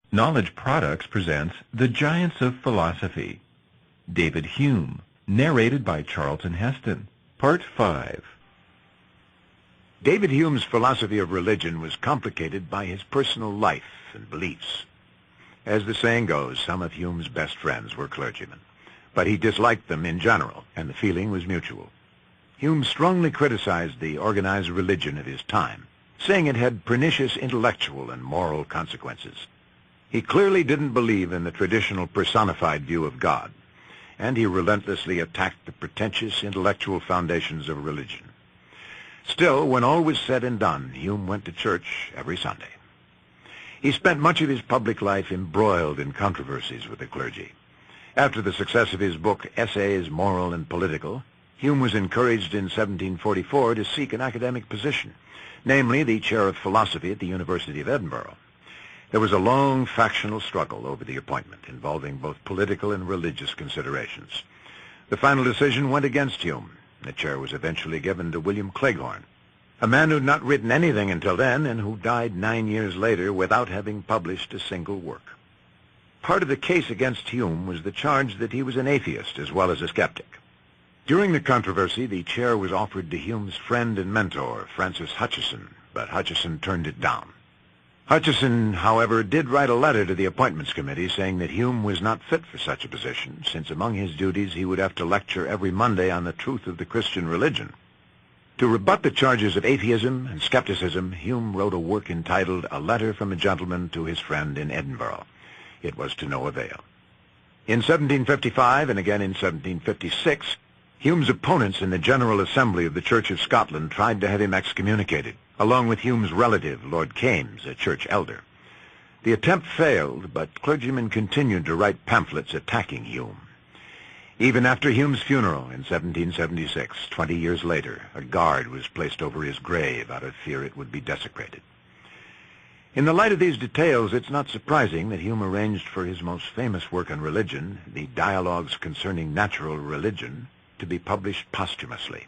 Knowledge Products presents The Giants of Philosophy. David Hume, narrated by Charlton Heston. Part 5. David Hume's philosophy of religion was complicated by his personal life and beliefs. As the saying goes, some of Hume's best friends were clergymen, but he disliked them in general, and the feeling was mutual. Hume strongly criticized the organized religion of his time, saying it had pernicious intellectual and moral consequences. He clearly didn't believe in the traditional personified view of God, and he relentlessly attacked the pretentious intellectual foundations of religion. Still, when all was said and done, Hume went to church every Sunday. He spent much of his public life embroiled in controversies with the clergy. After the success of his book, Essays, Moral and Political, Hume was encouraged in 1744 to seek an academic position, namely the chair of philosophy at the University of Edinburgh. There was a long factional struggle over the appointment, involving both political and religious considerations. The final decision went against Hume. The chair was eventually given to William Cleghorn, a man who had not written anything until then and who died 9 years later without having published a single work. Part of the case against Hume was the charge that he was an atheist as well as a skeptic. During the controversy, the chair was offered to Hume's friend and mentor, Francis Hutcheson, but Hutcheson turned it down. Hutcheson, however, did write a letter to the Appointments Committee saying that Hume was not fit for such a position, since among his duties he would have to lecture every Monday on the truth of the Christian religion. To rebut the charges of atheism and skepticism, Hume wrote a work entitled A Letter from a Gentleman to His Friend in Edinburgh. It was to no avail. In 1755 and again in 1756, Hume's opponents in the General Assembly of the Church of Scotland tried to have him excommunicated, along with Hume's relative, Lord Kames, a church elder. The attempt failed, but clergymen continued to write pamphlets attacking Hume. Even after Hume's funeral in 1776, 20 years later, a guard was placed over his grave out of fear it would be desecrated. In the light of these details, it's not surprising that Hume arranged for his most famous work on religion, the Dialogues Concerning Natural Religion, to be published posthumously.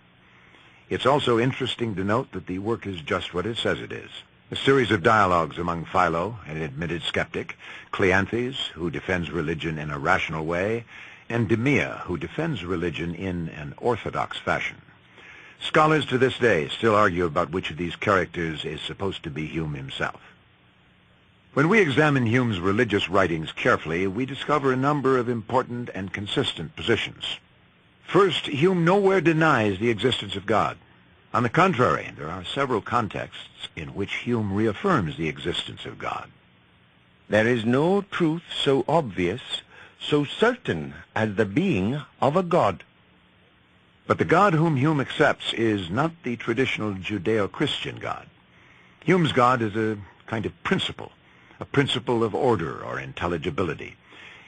It's also interesting to note that the work is just what it says it is, a series of dialogues among Philo, an admitted skeptic, Cleanthes, who defends religion in a rational way, and Demea, who defends religion in an orthodox fashion. Scholars to this day still argue about which of these characters is supposed to be Hume himself. When we examine Hume's religious writings carefully, we discover a number of important and consistent positions. First, Hume nowhere denies the existence of God. On the contrary, there are several contexts in which Hume reaffirms the existence of God. There is no truth so obvious, so certain as the being of a God. But the God whom Hume accepts is not the traditional Judeo-Christian God. Hume's God is a kind of principle, a principle of order or intelligibility.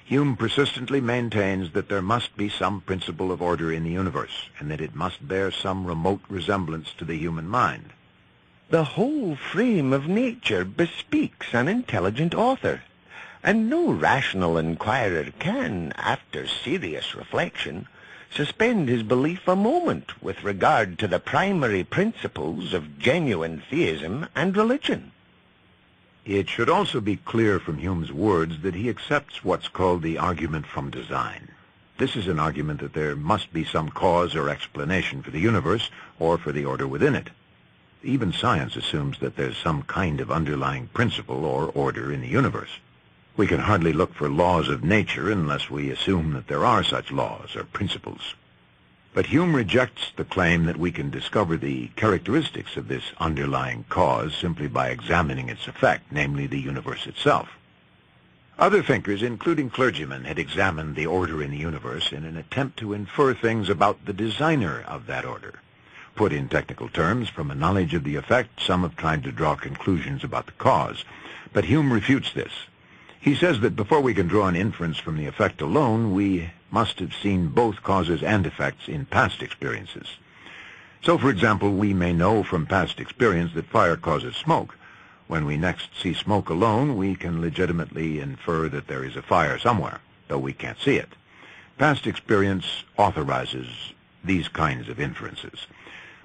Hume persistently maintains that there must be some principle of order in the universe, and that it must bear some remote resemblance to the human mind. The whole frame of nature bespeaks an intelligent author, and no rational inquirer can, after serious reflection, suspend his belief a moment with regard to the primary principles of genuine theism and religion. It should also be clear from Hume's words that he accepts what's called the argument from design. This is an argument that there must be some cause or explanation for the universe or for the order within it. Even science assumes that there's some kind of underlying principle or order in the universe. We can hardly look for laws of nature unless we assume that there are such laws or principles. But Hume rejects the claim that we can discover the characteristics of this underlying cause simply by examining its effect, namely the universe itself. Other thinkers, including clergymen, had examined the order in the universe in an attempt to infer things about the designer of that order. Put in technical terms, from a knowledge of the effect, some have tried to draw conclusions about the cause. But Hume refutes this. He says that before we can draw an inference from the effect alone, we must have seen both causes and effects in past experiences. So, for example, we may know from past experience that fire causes smoke. When we next see smoke alone, we can legitimately infer that there is a fire somewhere, though we can't see it. Past experience authorizes these kinds of inferences.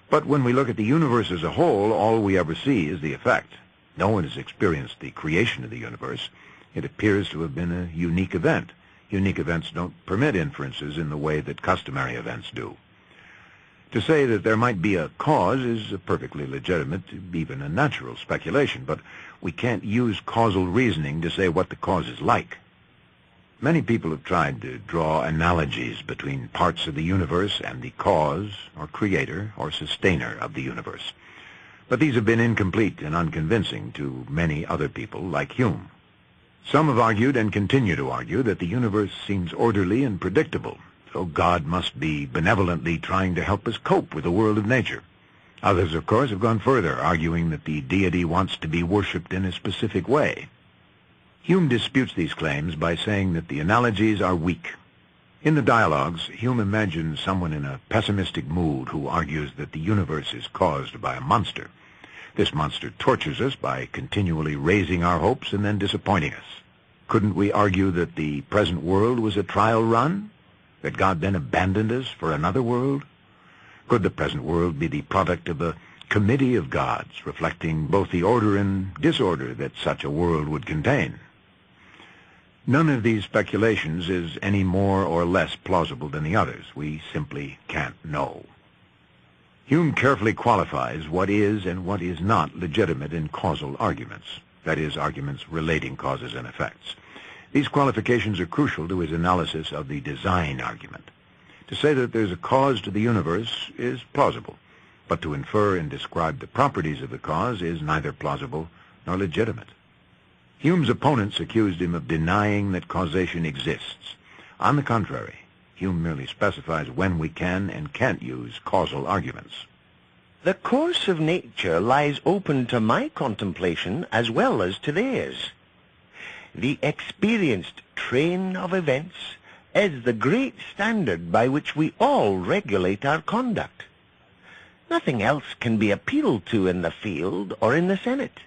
But when we look at the universe as a whole, all we ever see is the effect. No one has experienced the creation of the universe. It appears to have been a unique event. Unique events don't permit inferences in the way that customary events do. To say that there might be a cause is a perfectly legitimate, even a natural speculation, but we can't use causal reasoning to say what the cause is like. Many people have tried to draw analogies between parts of the universe and the cause, or creator, or sustainer of the universe. But these have been incomplete and unconvincing to many other people, like Hume. Some have argued and continue to argue that the universe seems orderly and predictable, so God must be benevolently trying to help us cope with the world of nature. Others, of course, have gone further, arguing that the deity wants to be worshipped in a specific way. Hume disputes these claims by saying that the analogies are weak. In the dialogues, Hume imagines someone in a pessimistic mood who argues that the universe is caused by a monster. This monster tortures us by continually raising our hopes and then disappointing us. Couldn't we argue that the present world was a trial run? That God then abandoned us for another world? Could the present world be the product of a committee of gods, reflecting both the order and disorder that such a world would contain? None of these speculations is any more or less plausible than the others. We simply can't know. Hume carefully qualifies what is and what is not legitimate in causal arguments, that is, arguments relating causes and effects. These qualifications are crucial to his analysis of the design argument. To say that there's a cause to the universe is plausible, but to infer and describe the properties of the cause is neither plausible nor legitimate. Hume's opponents accused him of denying that causation exists. On the contrary, Hume merely specifies when we can and can't use causal arguments. The course of nature lies open to my contemplation as well as to theirs. The experienced train of events is the great standard by which we all regulate our conduct. Nothing else can be appealed to in the field or in the Senate.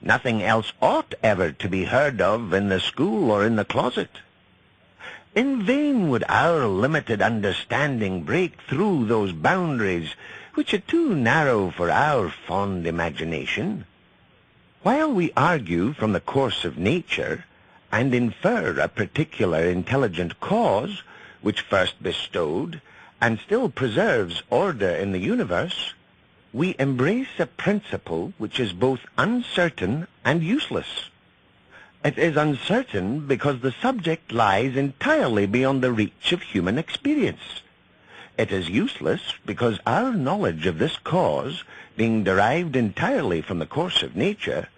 Nothing else ought ever to be heard of in the school or in the closet. In vain would our limited understanding break through those boundaries which are too narrow for our fond imagination. While we argue from the course of nature and infer a particular intelligent cause which first bestowed and still preserves order in the universe, we embrace a principle which is both uncertain and useless. It is uncertain because the subject lies entirely beyond the reach of human experience. It is useless because our knowledge of this cause, being derived entirely from the course of nature,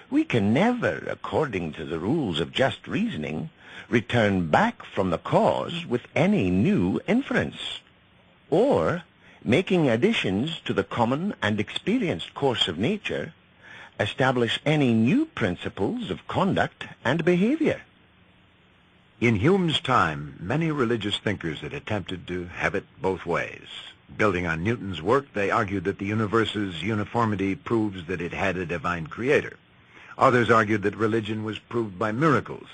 we can never, according to the rules of just reasoning, return back from the cause with any new inference. Or, making additions to the common and experienced course of nature, establish any new principles of conduct and behavior. In Hume's time, many religious thinkers had attempted to have it both ways. Building on Newton's work, they argued that the universe's uniformity proves that it had a divine creator. Others argued that religion was proved by miracles.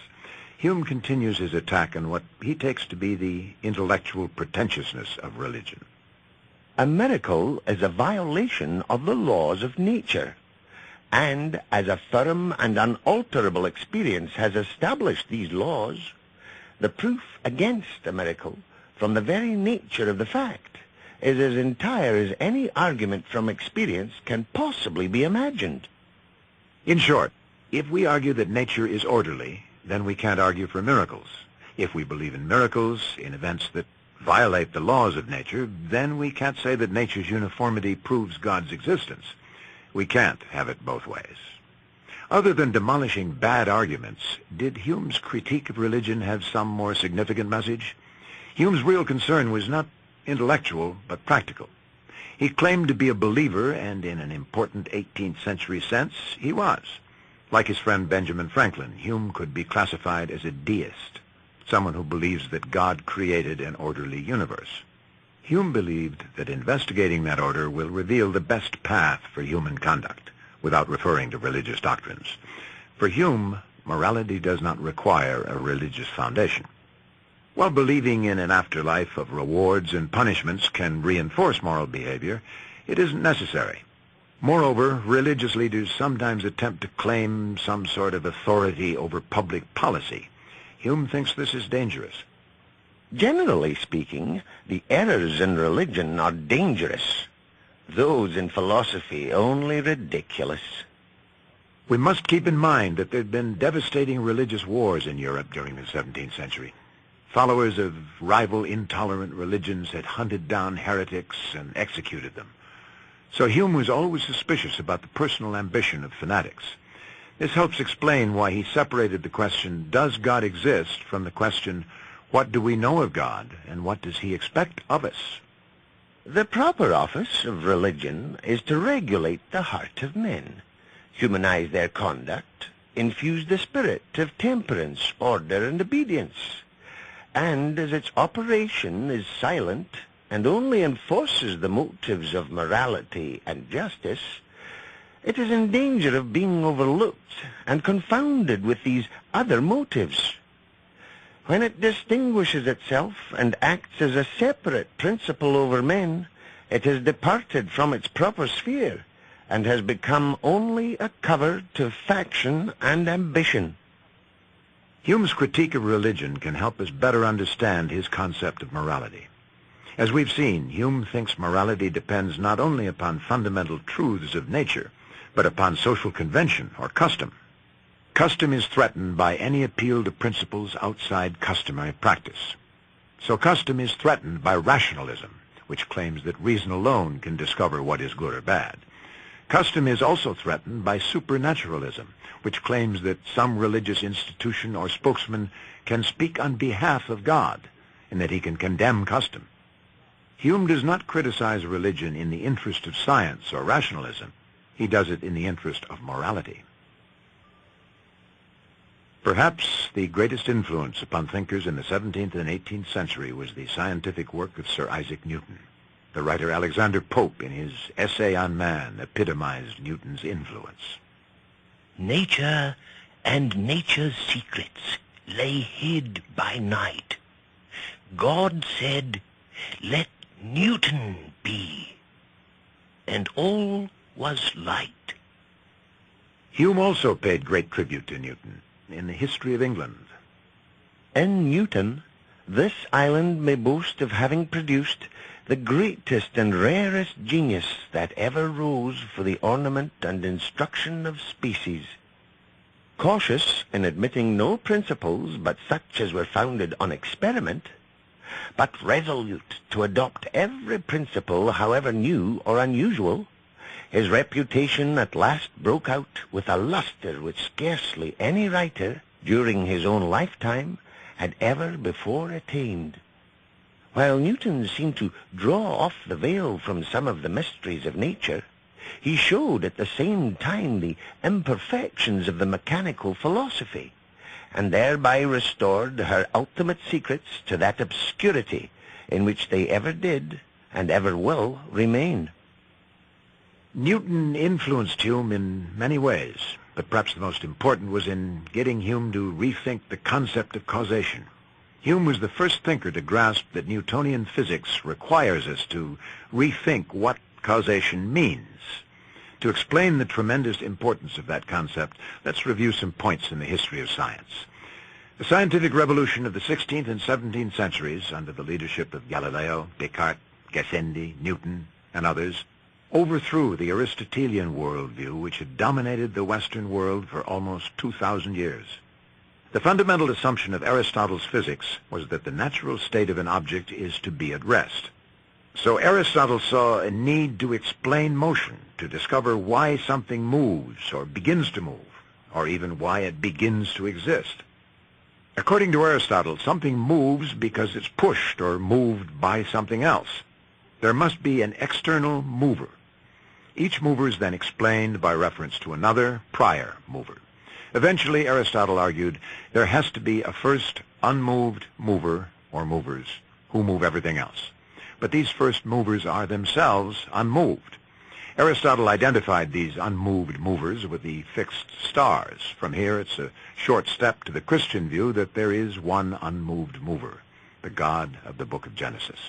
Hume continues his attack on what he takes to be the intellectual pretentiousness of religion. A miracle is a violation of the laws of nature, and as a firm and unalterable experience has established these laws, the proof against a miracle from the very nature of the fact is as entire as any argument from experience can possibly be imagined. In short, if we argue that nature is orderly, then we can't argue for miracles. If we believe in miracles, in events that violate the laws of nature, then we can't say that nature's uniformity proves God's existence. We can't have it both ways. Other than demolishing bad arguments, did Hume's critique of religion have some more significant message? Hume's real concern was not intellectual, but practical. He claimed to be a believer, and in an important 18th century sense, he was. Like his friend Benjamin Franklin, Hume could be classified as a deist, someone who believes that God created an orderly universe. Hume believed that investigating that order will reveal the best path for human conduct, without referring to religious doctrines. For Hume, morality does not require a religious foundation. While believing in an afterlife of rewards and punishments can reinforce moral behavior, it isn't necessary. Moreover, religious leaders sometimes attempt to claim some sort of authority over public policy. Hume thinks this is dangerous. Generally speaking, the errors in religion are dangerous. Those in philosophy only ridiculous. We must keep in mind that there had been devastating religious wars in Europe during the 17th century. Followers of rival intolerant religions had hunted down heretics and executed them. So Hume was always suspicious about the personal ambition of fanatics. This helps explain why he separated the question, does God exist, from the question, what do we know of God, and what does he expect of us? The proper office of religion is to regulate the heart of men, humanize their conduct, infuse the spirit of temperance, order, and obedience. And as its operation is silent and only enforces the motives of morality and justice, it is in danger of being overlooked and confounded with these other motives. When it distinguishes itself and acts as a separate principle over men, it has departed from its proper sphere and has become only a cover to faction and ambition. Hume's critique of religion can help us better understand his concept of morality. As we've seen, Hume thinks morality depends not only upon fundamental truths of nature, but upon social convention or custom. Custom is threatened by any appeal to principles outside customary practice. So custom is threatened by rationalism, which claims that reason alone can discover what is good or bad. Custom is also threatened by supernaturalism, which claims that some religious institution or spokesman can speak on behalf of God, and that he can condemn custom. Hume does not criticize religion in the interest of science or rationalism. He does it in the interest of morality. Perhaps the greatest influence upon thinkers in the 17th and 18th century was the scientific work of Sir Isaac Newton. The writer Alexander Pope, in his Essay on Man, epitomized Newton's influence. Nature and nature's secrets lay hid by night. God said, "Let Newton be," and all was light. Hume also paid great tribute to Newton in the History of England. In Newton, this island may boast of having produced the greatest and rarest genius that ever rose for the ornament and instruction of species. Cautious in admitting no principles but such as were founded on experiment, but resolute to adopt every principle, however new or unusual, his reputation at last broke out with a lustre which scarcely any writer, during his own lifetime, had ever before attained. While Newton seemed to draw off the veil from some of the mysteries of nature, he showed at the same time the imperfections of the mechanical philosophy, and thereby restored her ultimate secrets to that obscurity in which they ever did and ever will remain. Newton influenced Hume in many ways, but perhaps the most important was in getting Hume to rethink the concept of causation. Hume was the first thinker to grasp that Newtonian physics requires us to rethink what causation means. To explain the tremendous importance of that concept, let's review some points in the history of science. The scientific revolution of the 16th and 17th centuries, under the leadership of Galileo, Descartes, Gassendi, Newton, and others, overthrew the Aristotelian worldview which had dominated the Western world for almost 2,000 years. The fundamental assumption of Aristotle's physics was that the natural state of an object is to be at rest. So Aristotle saw a need to explain motion, to discover why something moves or begins to move, or even why it begins to exist. According to Aristotle, something moves because it's pushed or moved by something else. There must be an external mover. Each mover is then explained by reference to another prior mover. Eventually, Aristotle argued, there has to be a first unmoved mover or movers who move everything else. But these first movers are themselves unmoved. Aristotle identified these unmoved movers with the fixed stars. From here, it's a short step to the Christian view that there is one unmoved mover, the God of the book of Genesis.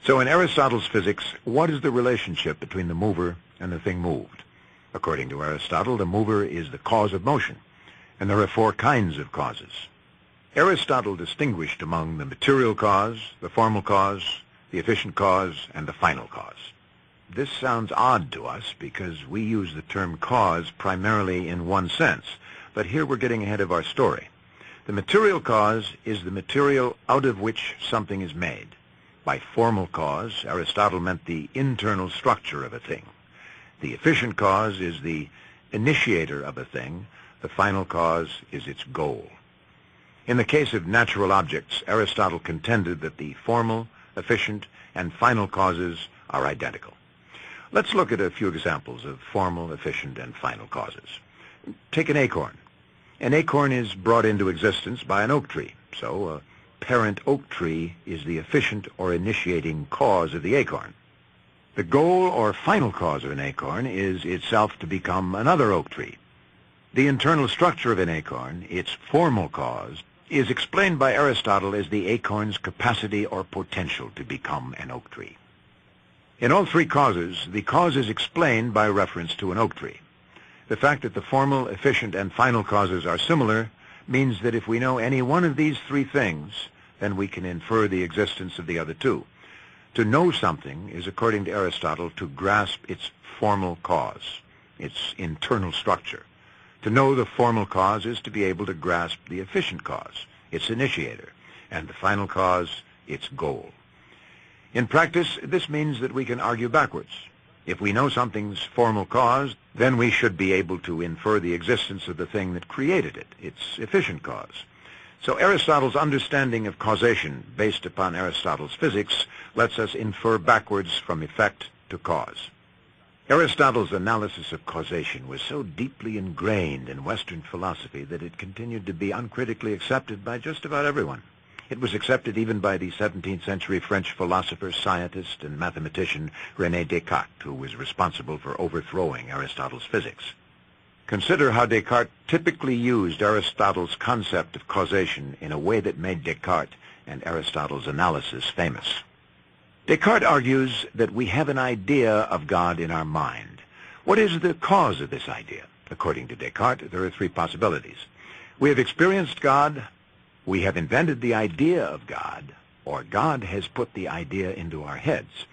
So in Aristotle's physics, what is the relationship between the mover and the thing moved? According to Aristotle, the mover is the cause of motion, and there are four kinds of causes. Aristotle distinguished among the material cause, the formal cause, the efficient cause, and the final cause. This sounds odd to us because we use the term cause primarily in one sense, but here we're getting ahead of our story. The material cause is the material out of which something is made. By formal cause, Aristotle meant the internal structure of a thing. The efficient cause is the initiator of a thing. The final cause is its goal. In the case of natural objects, Aristotle contended that the formal, efficient, and final causes are identical. Let's look at a few examples of formal, efficient, and final causes. Take an acorn. An acorn is brought into existence by an oak tree, so a parent oak tree is the efficient or initiating cause of the acorn. The goal or final cause of an acorn is itself to become another oak tree. The internal structure of an acorn, its formal cause, is explained by Aristotle as the acorn's capacity or potential to become an oak tree. In all three causes, the cause is explained by reference to an oak tree. The fact that the formal, efficient, and final causes are similar means that if we know any one of these three things, then we can infer the existence of the other two. To know something is, according to Aristotle, to grasp its formal cause, its internal structure. To know the formal cause is to be able to grasp the efficient cause, its initiator, and the final cause, its goal. In practice, this means that we can argue backwards. If we know something's formal cause, then we should be able to infer the existence of the thing that created it, its efficient cause. So Aristotle's understanding of causation, based upon Aristotle's physics, lets us infer backwards from effect to cause. Aristotle's analysis of causation was so deeply ingrained in Western philosophy that it continued to be uncritically accepted by just about everyone. It was accepted even by the 17th century French philosopher, scientist, and mathematician René Descartes, who was responsible for overthrowing Aristotle's physics. Consider how Descartes typically used Aristotle's concept of causation in a way that made Descartes and Aristotle's analysis famous. Descartes argues that we have an idea of God in our mind. What is the cause of this idea? According to Descartes, there are three possibilities. We have experienced God, we have invented the idea of God, or God has put the idea into our heads.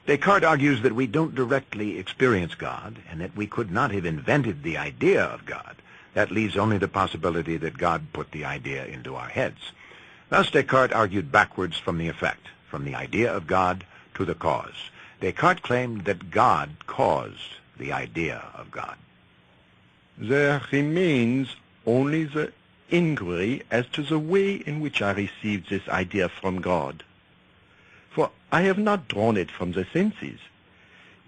Descartes argues that we don't directly experience God, and that we could not have invented the idea of God. That leaves only the possibility that God put the idea into our heads. Thus Descartes argued backwards from the effect, from the idea of God to the cause. Descartes claimed that God caused the idea of God. There remains only the inquiry as to the way in which I received this idea from God. For I have not drawn it from the senses.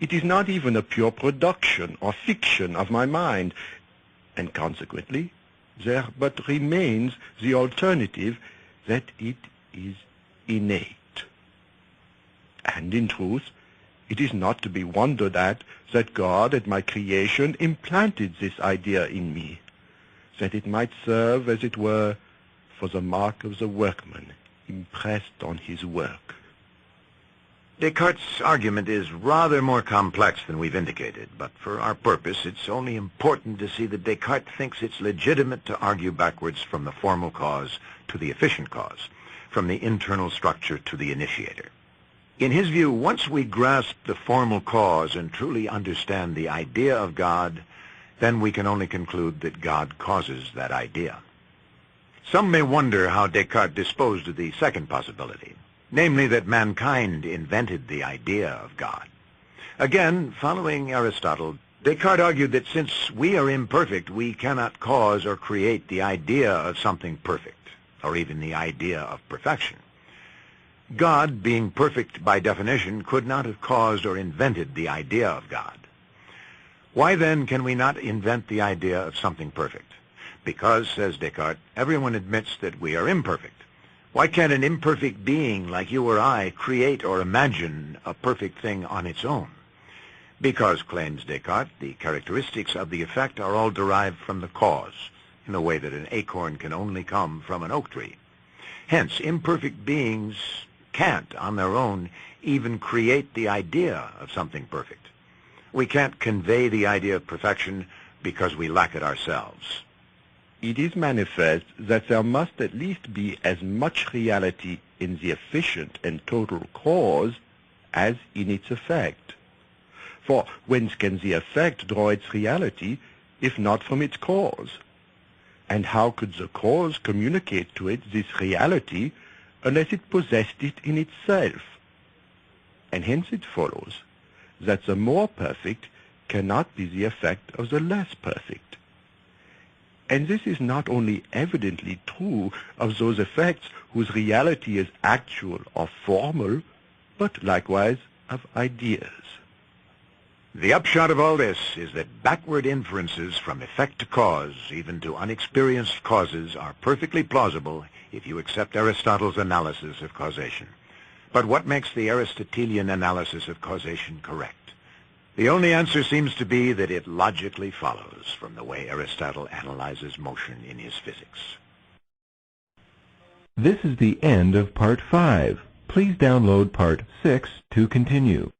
It is not even a pure production or fiction of my mind, and consequently there but remains the alternative that it is innate. And in truth, it is not to be wondered at that God at my creation implanted this idea in me, that it might serve, as it were, for the mark of the workman impressed on his work. Descartes' argument is rather more complex than we've indicated, but for our purpose it's only important to see that Descartes thinks it's legitimate to argue backwards from the formal cause to the efficient cause, from the internal structure to the initiator. In his view, once we grasp the formal cause and truly understand the idea of God, then we can only conclude that God causes that idea. Some may wonder how Descartes disposed of the second possibility, namely that mankind invented the idea of God. Again, following Aristotle, Descartes argued that since we are imperfect, we cannot cause or create the idea of something perfect, or even the idea of perfection. God, being perfect by definition, could not have caused or invented the idea of God. Why then can we not invent the idea of something perfect? Because, says Descartes, everyone admits that we are imperfect. Why can't an imperfect being like you or I create or imagine a perfect thing on its own? Because, claims Descartes, the characteristics of the effect are all derived from the cause, in the way that an acorn can only come from an oak tree. Hence, imperfect beings can't, on their own, even create the idea of something perfect. We can't convey the idea of perfection because we lack it ourselves. It is manifest that there must at least be as much reality in the efficient and total cause as in its effect. For whence can the effect draw its reality, if not from its cause? And how could the cause communicate to it this reality unless it possessed it in itself? And hence it follows that the more perfect cannot be the effect of the less perfect. And this is not only evidently true of those effects whose reality is actual or formal, but likewise of ideas. The upshot of all this is that backward inferences from effect to cause, even to unexperienced causes, are perfectly plausible if you accept Aristotle's analysis of causation. But what makes the Aristotelian analysis of causation correct? The only answer seems to be that it logically follows from the way Aristotle analyzes motion in his physics. This is the end of Part 5. Please download Part 6 to continue.